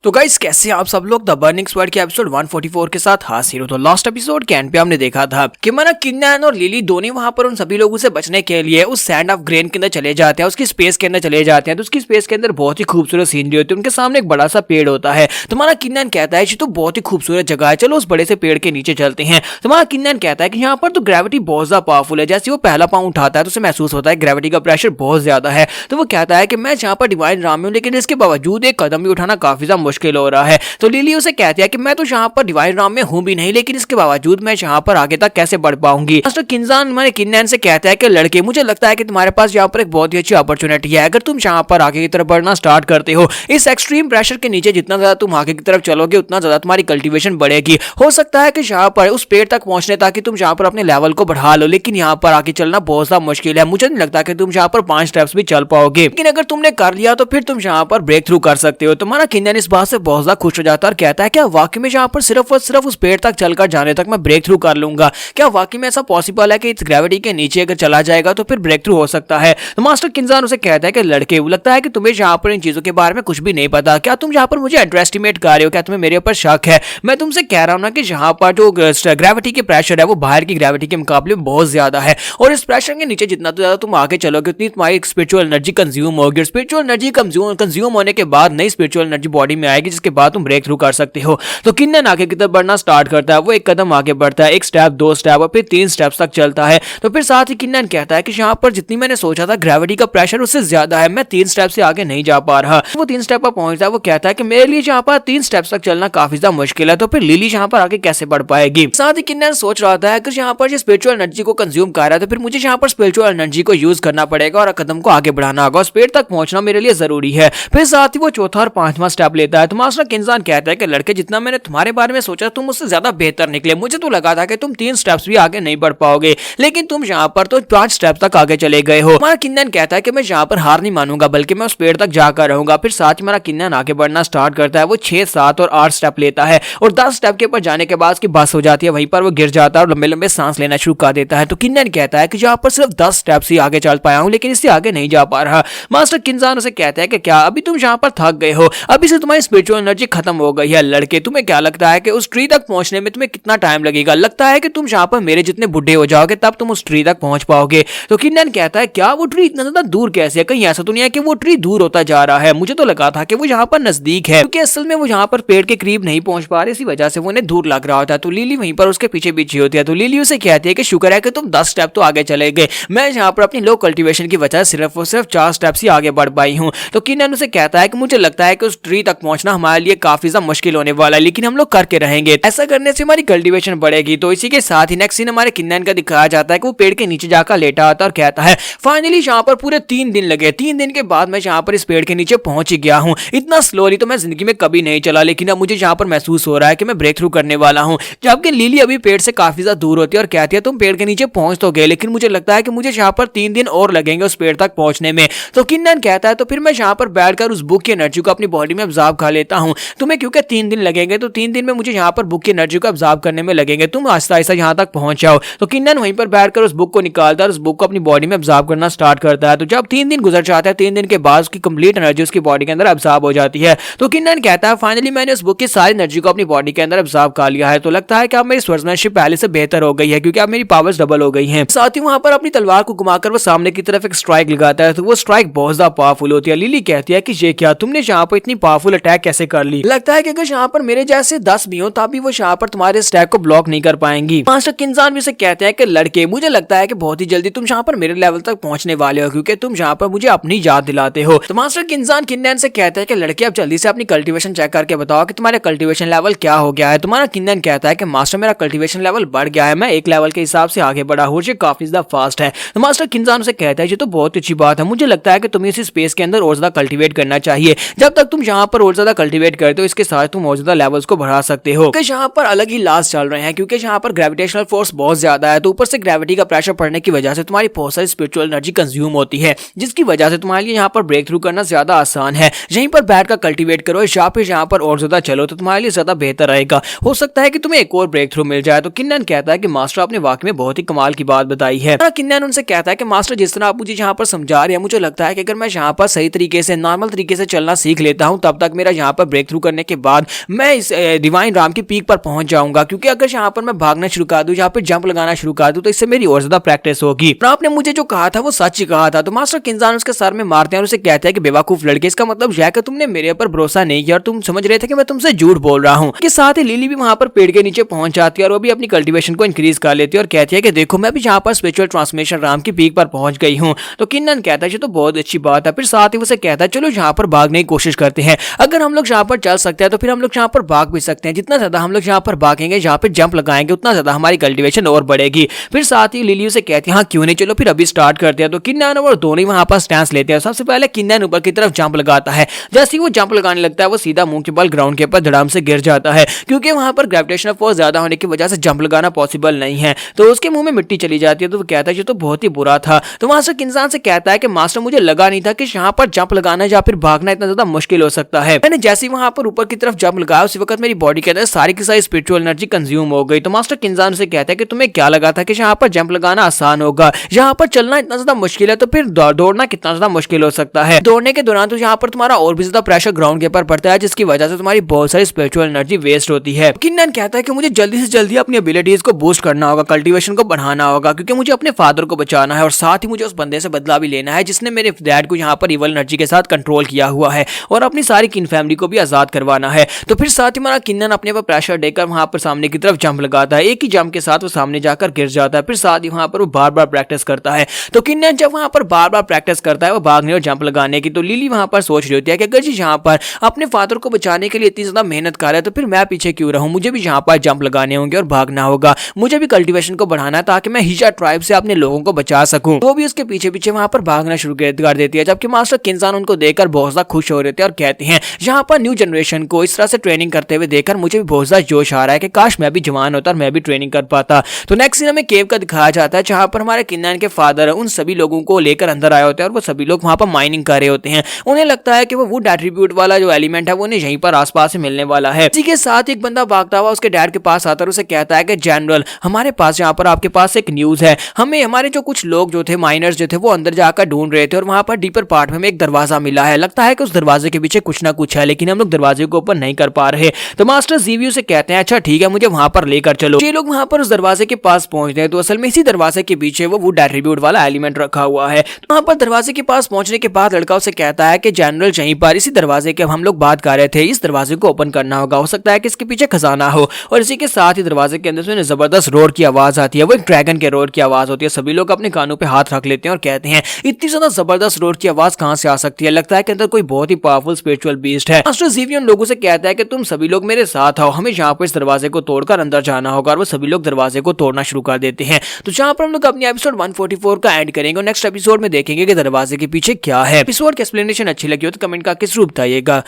तो गाइस कैसे आप सब लोग द बर्निंग स्क्वाड के एपिसोड 144 के साथ हाजिर हो। तो लास्ट एपिसोड के एंड पे हमने देखा था कि माना किन्नन और लिली दोनों वहां पर उन सभी लोगों से बचने के लिए उस सैंड ऑफ ग्रेन के अंदर चले जाते हैं, उसकी स्पेस के अंदर चले जाते हैं। तो उसकी स्पेस के अंदर बहुत ही खूबसूरत सीनरी होती है, उनके सामने एक बड़ा सा पेड़ होता है। तो माना किन्नन कहता है तो बहुत ही खूबसूरत जगह है, चलो उस बड़े से पेड़ के नीचे चलते हैं। तो माना किन्नन कहता है कि यहाँ पर तो ग्रेविटी बहुत ज्यादा पावरफुल है, जैसे वो पहला पाँव उठाता है तो उसे महसूस होता है ग्रेविटी का प्रेशर बहुत ज्यादा है। तो वो कहता है कि मैं जहाँ पर डिवाइन राम हूँ, लेकिन इसके बावजूद एक कदम भी उठाना काफी ज्यादा मुश्किल हो रहा है। तो लिली उसे कहती है कि मैं तो यहाँ पर डिवाइन राम में हूँ भी नहीं, लेकिन इसके बावजूद मैं यहाँ पर आगे तक कैसे बढ़ पाऊंगी। मास्टर किन्नन मैंने किन्नन से कहता है कि लड़के, मुझे लगता है कि तुम्हारे पास यहाँ पर एक बहुत ही अच्छी अपॉर्चुनिटी है। अगर तुम यहाँ पर आगे की तरफ बढ़ना स्टार्ट करते हो, इस एक्सट्रीम प्रेशर के नीचे जितना ज्यादा तुम आगे की तरफ चलोगे उतना ज्यादा तुम्हारी कल्टीवेशन बढ़ेगी। हो सकता है कि यहाँ पर उस पेड़ तक पहुंचने ताकि तुम यहाँ पर अपने लेवल को बढ़ा लो, लेकिन यहाँ पर आगे चलना बहुत ज्यादा मुश्किल है। मुझे नहीं लगता कि तुम यहाँ पर 5 स्टेप्स भी चल पाओगे, लेकिन अगर तुमने कर लिया तो फिर तुम यहाँ पर ब्रेक थ्रू कर सकते हो। तो माना किन्नन इस बात से बहुत ज्यादा खुश हो जाता है और कहता है क्या वाकई में यहाँ पर सिर्फ और सिर्फ उस पेड़ तक चलकर जाने तक मैं ब्रेक थ्रू कर लूंगा? क्या वाकई में ऐसा पॉसिबल है कि इस ग्रेविटी के नीचे अगर चला जाएगा तो फिर ब्रेक थ्रू हो सकता है? तो मास्टर किन्नन उसे कहता है कि लड़के, लगता है कि तुम्हें यहाँ पर इन चीजों के बारे में कुछ भी नहीं पता। क्या तुम यहाँ पर मुझे अंडर एस्टिमेट कर रहे हो? क्या तुम्हें मेरे ऊपर शक है? मैं तुमसे कह रहा हूँ ना कि यहाँ पर जो ग्रेविटी के प्रेशर है वो बाहर की ग्रेविटी के मुकाबले में बहुत ज्यादा है, और इस प्रेशर के नीचे जितना तो ज्यादा तुम आगे चलोगे उतनी तुम्हारी स्पिरिचुअल एनर्जी कंज्यूम होगी। स्पिरिचुअल एनर्जी कंज्यूम होने के बाद नई स्पिरिचुअल एनर्जी बॉडी में आएगी, जिसके बाद तुम ब्रेक थ्रू कर सकते हो। तो किन्नन आगे की तरफ बढ़ना स्टार्ट करता है। वो एक कदम आगे बढ़ता है, 1 स्टेप 2 स्टेप और फिर 3 स्टेप्स तक चलता है। तो फिर साथ ही किन्नन कहता है कि यहाँ पर जितनी मैंने सोचा था ग्रेविटी का प्रेशर उससे ज्यादा है, मैं 3 स्टेप से आगे नहीं जा पा रहा। वो 3 स्टेप पर पहुंचता है। वो कहता है कि मेरे लिए यहाँ पर 3 स्टेप्स तक चलना काफी ज्यादा मुश्किल है, तो फिर लिली यहाँ पर आगे कैसे बढ़ पाएगी? साथ ही किन्नन सोच रहा था कि यहाँ पर स्पिरिचुअल एनर्जी को कंज्यूम कर रहा है, तो फिर मुझे यहाँ पर स्पिरिचुअल एनर्जी को यूज करना पड़ेगा और कदम को आगे बढ़ाना होगा। उस पेड़ तक पहुंचना मेरे लिए जरूरी है। फिर साथ ही वो चौथा और 5वां स्टेप लेता है। तो मास्टर किन्नन कहता है कि लड़के, जितना मैंने तुम्हारे बारे में सोचा तुम उससे ज्यादा बेहतर निकले। मुझे तो लगा था कि तुम 3 स्टेप्स भी आगे नहीं बढ़ पाओगे, लेकिन तुम यहाँ पर तो 5 स्टेप तक आगे चले गए हो। हमारा किन्नन कहता है कि मैं यहाँ पर हार नहीं मानूंगा, बल्कि मैं उस पेड़ तक जाकर रहूंगा। फिर साथ ही हमारा किन्नन आगे बढ़ना स्टार्ट करता है। वो 6 7 और 8 स्टेप लेता है, और 10 स्टेप के ऊपर जाने के बाद उसकी बस हो जाती है, वहीं पर वो गिर जाता है और लंबे लंबे सांस लेना शुरू कर देता है। तो किन्नन कहता है कि यहाँ पर सिर्फ 10 स्टेप ही आगे चल पाया हूँ, लेकिन इससे आगे नहीं जा पा रहा। मास्टर किन्नन उसे कहता है कि क्या अभी तुम यहाँ पर थक गए हो? अभी से तुम्हारी स्पिरिचुअल एनर्जी खत्म हो गई है। लड़के, तुम्हें क्या लगता है कि उस ट्री तक पहुंचने में तुम्हें कितना टाइम लगेगा? लगता है कि तुम यहाँ पर मेरे जितने बुढ़े हो जाओगे तब तुम उस ट्री तक पहुंच पाओगे। तो किन्नन कहता है क्या वो ट्री इतना ज्यादा दूर कैसे है? कहीं ऐसा तो नहीं है कि वो ट्री दूर होता जा रहा है? मुझे तो लगा था कि वो यहाँ पर नजदीक है, क्योंकि असल में वो यहाँ पर पेड़ के करीब नहीं पहुंच पा रहे, इसी वजह से वो उन्हें दूर लग रहा होता है। तो लिली वहीं पर उसके पीछे पीछे होती है। तो लिली उसे कहती है कि शुक्र है कि तुम 10 स्टेप तो आगे चले गए, मैं यहाँ पर अपनी लो कल्टीवेशन की वजह से सिर्फ और सिर्फ 4 स्टेप ही आगे बढ़ पाई हूँ। तो किन्नन उसे कहता है कि मुझे लगता है कि उस ट्री तक पहुंचना हमारे लिए काफी ज्यादा मुश्किल होने वाला है, लेकिन हम लोग करके रहेंगे। ऐसा करने से हमारी कल्टीवेशन बढ़ेगी। तो इसी के साथ ही नेक्स्ट सीन हमारे किन्नन का दिखाया जाता है कि वो पेड़ के नीचे जाकर लेटा आता है और कहता है फाइनली यहाँ पर पूरे 3 दिन लगे, 3 दिन के बाद मैं यहाँ पर इस पेड़ के नीचे पहुंच ही गया हूँ। इतना स्लोली तो मैं जिंदगी में कभी नहीं चला, लेकिन अब मुझे यहाँ पर महसूस हो रहा है कि मैं ब्रेक थ्रू करने वाला हूँ। जबकि लिली अभी पेड़ से काफी ज्यादा दूर होती है और कहती है तुम पेड़ के नीचे पहुंच तो गए, लेकिन मुझे लगता है कि मुझे यहाँ पर 3 दिन और लगेंगे उस पेड़ तक पहुंचने में। तो किन्नन कहता है तो फिर मैं यहाँ पर बैठकर उस बुक की एनर्जी को अपनी बॉडी में अब्जॉर्ब कर लेता हूँ। तुम्हें क्योंकि 3 दिन लगेंगे, तो 3 दिन में मुझे यहाँ पर बुक की एनर्जी को अब्जॉर्ब करने में लगेंगे, तुम आहिस्ता आहिस्ता यहाँ तक पहुंच जाओ। तो किन्नन वहीं पर बैठकर उस बुक को निकालता है और उस बुक को अपनी बॉडी में अब्जॉर्ब करना स्टार्ट करता है। तो जब 3 दिन गुजर जाता है, 3 दिन के बाद उसकी कंप्लीट एनर्जी उसकी बॉडी के अंदर अब्जॉर्ब हो जाती है। तो किन्नन कहता है फाइनली मैंने उस बुक की सारी एनर्जी को अपनी बॉडी के अंदर अब्जॉर्ब कर लिया है। तो लगता है कि अब मेरी स्वर्णशिप पहले से बेहतर हो गई है, क्योंकि अब मेरी पावर्स डबल हो गई हैं। साथ ही वहां पर अपनी तलवार को घुमाकर वो सामने की तरफ एक स्ट्राइक लगाता है। तो वो स्ट्राइक बहुत ज्यादा पावरफुल होती है। लिली कहती है कि ये क्या, तुमने यहाँ पर इतनी पावरफुल अटैक कैसे कर ली? लगता है कि अगर यहाँ पर मेरे जैसे 10 भी हो तब भी वो यहाँ पर तुम्हारे स्टैक को ब्लॉक नहीं कर पाएंगी। मास्टर किन्नन भी उसे कहते हैं कि लड़के, मुझे लगता है कि बहुत ही जल्दी तुम यहाँ पर मेरे लेवल तक पहुंचने वाले हो, क्योंकि तुम यहाँ पर मुझे अपनी याद दिलाते हो। तो मास्टर किन्नन से कहते हैं कि लड़के, अब जल्दी से अपनी कल्टीवेशन चेक करके बताओ कि तुम्हारे कल्टीवेशन लेवल क्या हो गया है। तुम्हारा किन्नन कहता है कि मास्टर मेरा कल्टीवेशन लेवल बढ़ गया है, मैं एक लेवल के हिसाब से आगे बढ़ा हूँ, ये काफी ज्यादा फास्ट है। तो मास्टर किन्नन उसे कहता है ये तो बहुत अच्छी बात है, मुझे लगता है कि तुम्हें इस स्पेस के अंदर और ज्यादा कल्टीवेट करना चाहिए। जब तक तुम यहाँ पर और ज्यादा कल्टीवेट करते हो, इसके साथ तुम और ज्यादा लेवल्स को बढ़ा सकते हो। यहाँ पर अलग ही लास्ट चल रहे हैं, क्योंकि यहाँ पर ग्रेविटेशनल फोर्स बहुत ज्यादा है। तो ऊपर से ग्रेविटी का प्रेशर पड़ने की वजह से तुम्हारी बहुत सारी स्पिरिचुअल एनर्जी कंज्यूम होती है, जिसकी वजह से तुम्हारे लिए यहाँ पर ब्रेक थ्रू करना ज्यादा आसान है। यहीं पर बैठकर कल्टीवेट करो या फिर यहाँ पर और ज्यादा चलो, तो तुम्हारे लिए ज्यादा बेहतर रहेगा। हो सकता है कि तुम्हें एक और ब्रेक थ्रू मिल जाए। तो किन्नन कहता है कि मास्टर आपने वाकई में बहुत ही कमाल की बात बताई है। किन्नन उनसे कहता है कि मास्टर जिस तरह आप मुझे यहाँ पर समझा रहे हैं, मुझे लगता है कि अगर मैं यहाँ पर सही तरीके से नॉर्मल तरीके से चलना सीख लेता हूँ तब तक मेरा मेरा यहाँ पर ब्रेक थ्रू करने के बाद मैं इस डिवाइन राम की पीक पर पहुंच जाऊंगा, क्योंकि अगर यहाँ पर मैं भागना शुरू कर दूं, यहाँ पर जंप लगाना शुरू कर दूं, तो इससे मेरी और ज्यादा प्रैक्टिस होगी। और आपने मुझे जो कहा था वो सच ही कहा था। तो मास्टर किंजान उसके सर में मारते हैं और उसे कहते हैं कि बेवकूफ लड़के, इसका मतलब यह है कि तुमने मेरे ऊपर भरोसा नहीं किया और तुम समझ रहे थे कि मैं तुमसे झूठ बोल रहा हूँ। के साथ ही लिली भी वहां पर पेड़ के नीचे पहुंच जाती है और वो भी अपनी कल्टीवेशन को इंक्रीज कर लेती है और कहती है कि देखो मैं भी यहाँ पर स्पिरिचुअल ट्रांसफॉर्मेशन राम की पीक पर पहुंच गई हूँ। तो किन्नन कहता है ये तो बहुत अच्छी बात है। फिर साथ ही उसे कहता है चलो यहाँ पर भागने की कोशिश करते हैं, अगर हम लोग यहाँ पर चल सकते हैं तो फिर हम लोग यहाँ पर भाग भी सकते हैं। जितना ज्यादा हम लोग यहाँ पर भागेंगे, यहाँ पे जंप लगाएंगे, उतना ज्यादा हमारी कल्टीवेशन और बढ़ेगी। फिर साथ ही लिली उसे कहती है हाँ क्यों नहीं, चलो फिर अभी स्टार्ट करते हैं। तो किन्नन और दोनों वहां पर स्टैंस लेते हैं। सबसे पहले किन्नन ऊपर की तरफ जंप लगाता है। जैसे ही वो जंप लगाने लगता है वो सीधा मुंह के बल ग्राउंड के ऊपर धड़ाम से गिर जाता है, क्योंकि वहां पर ग्रेविटेशनल फोर्स ज्यादा होने की वजह से जंप लगाना पॉसिबल नहीं है। तो उसके मुंह में मिट्टी चली जाती है। तो वो कहता है ये तो बहुत ही बुरा था। तो मास्टर किंजान से कहता है कि मास्टर मुझे लगा नहीं था कि यहाँ पर जंप लगाना या फिर भागना इतना ज्यादा मुश्किल हो सकता है। मैंने जैसे ही वहां पर ऊपर की तरफ जंप लगाया उसी वक्त मेरी बॉडी के अंदर सारी की सारी स्पिरिचुअल एनर्जी कंज्यूम हो गई। तो मास्टर किंजान से कहता है कि तुम्हें क्या लगा था कि यहाँ पर जंप लगाना आसान होगा, यहाँ पर चलना इतना ज्यादा मुश्किल है, तो फिर दौड़ना कितना ज्यादा मुश्किल हो सकता है। दौड़ने के दौरान तो यहाँ पर तुम्हारा और भी ज्यादा प्रेशर ग्राउंड के ऊपर पड़ता है, जिसकी वजह से तुम्हारी बहुत सारी स्पिरिचुअल एनर्जी वेस्ट होती है। किन्नन कहता है कि मुझे जल्दी से जल्दी अपनी एबिलिटीज को बूस्ट करना होगा, कल्टीवेशन को बढ़ाना होगा, क्योंकि मुझे अपने फादर को बचाना है और साथ ही मुझे उस बंदे से बदला भी लेना है जिसने मेरे डैड को यहाँ पर इवल एनर्जी के साथ कंट्रोल किया हुआ है, और अपनी सारी किन फैमिली को भी आजाद करवाना है। तो फिर साथ ही हमारा किन्नन अपने पर प्रेशर देकर वहां पर सामने की तरफ जंप लगाता है। एक ही जंप के साथ वो सामने जाकर गिर जाता है। फिर साथ ही वहां पर वो बार बार प्रैक्टिस करता है। तो किन्नन जब वहां पर बार बार प्रैक्टिस करता है वो भागने और जंप लगाने की, तो लिली वहां पर सोच रही होती है कि अगर जी यहाँ पर अपने फादर को बचाने के लिए इतनी ज्यादा मेहनत कर रहा है तो फिर मैं पीछे क्यों रहूं, मुझे भी यहाँ पर जंप लगाने होंगे और भागना होगा, मुझे भी कल्टीवेशन को बढ़ाना है ताकि मैं हिजा ट्राइब से अपने लोगों को बचा सकूं। तो भी उसके पीछे पीछे वहां पर भागना शुरू कर देती है, जबकि मास्टर किंजान उनको देखकर बहुत ज्यादा खुश हो रहे थे और कहते हैं यहाँ पर न्यू जनरेशन को इस तरह से ट्रेनिंग करते हुए देखकर मुझे भी बहुत ज्यादा जोश आ रहा है कि काश मैं भी जवान होता और मैं भी ट्रेनिंग कर पाता। तो नेक्स्ट सीन हमें केव का दिखाया जाता है जहां पर हमारे किन्नन के फादर उन सभी लोगों को लेकर अंदर आए होते हैं और वो सभी लोग वहां पर माइनिंग कर रहे होते हैं। उन्हें लगता है कि वो वुड एट्रीब्यूट वाला जो एलिमेंट है वो उन्हें यहीं पर आसपास से मिलने वाला है। इसी के साथ एक बंदा भागता हुआ उसके डैड के पास आता है और उसे कहता है कि जनरल हमारे पास यहाँ पर आपके पास एक न्यूज है, हमें हमारे जो कुछ लोग जो थे माइनर्स जो थे वो अंदर जाकर ढूंढ रहे थे और वहां पर डीपर पार्ट में हमें एक दरवाजा मिला है, लगता है कि उस दरवाजे के पीछे कुछ ना कुछ है, लेकिन हम लोग दरवाजे को ओपन नहीं कर पा रहे। तो मास्टर जीवीयू से कहते हैं अच्छा ठीक है मुझे वहां पर लेकर चलो। ये लोग वहां पर उस दरवाजे के पास पहुंचते हैं तो असल में इसी दरवाजे के पीछे वो वुड एट्रीब्यूट वाला एलिमेंट रखा हुआ है। तो वहां पर दरवाजे के पास पहुंचने के बाद लड़का उसे कहता है कि जनरल यहीं पर इसी दरवाजे के हम लोग बात कर रहे थे, इस दरवाजे को ओपन करना होगा, हो सकता है कि इसके पीछे खजाना हो। और इसी के साथ ही दरवाजे के अंदर से जबरदस्त रोर की आवाज आती है, वो एक ड्रैगन के रोर की आवाज होती है। सभी लोग अपने कानों पे हाथ रख लेते हैं और कहते हैं इतनी ज्यादा जबरदस्त रोर की आवाज कहां से आ सकती है, लगता है कि अंदर कोई बहुत ही पावरफुल स्पिरिचुअल बीस्ट है। मास्टर जीवियन लोगों से कहता है कि तुम सभी लोग मेरे साथ आओ, हमें यहाँ पर इस दरवाजे को तोड़कर अंदर जाना होगा। और वो सभी लोग दरवाजे को तोड़ना शुरू कर देते हैं। तो जहां पर हम लोग अपनी एपिसोड 144 का एंड करेंगे और नेक्स्ट एपिसोड में देखेंगे कि दरवाजे के पीछे क्या है। एपिसोड की एक्सप्लेनेशन अच्छी लगी हो तो कमेंट करके जरूर बताइएगा।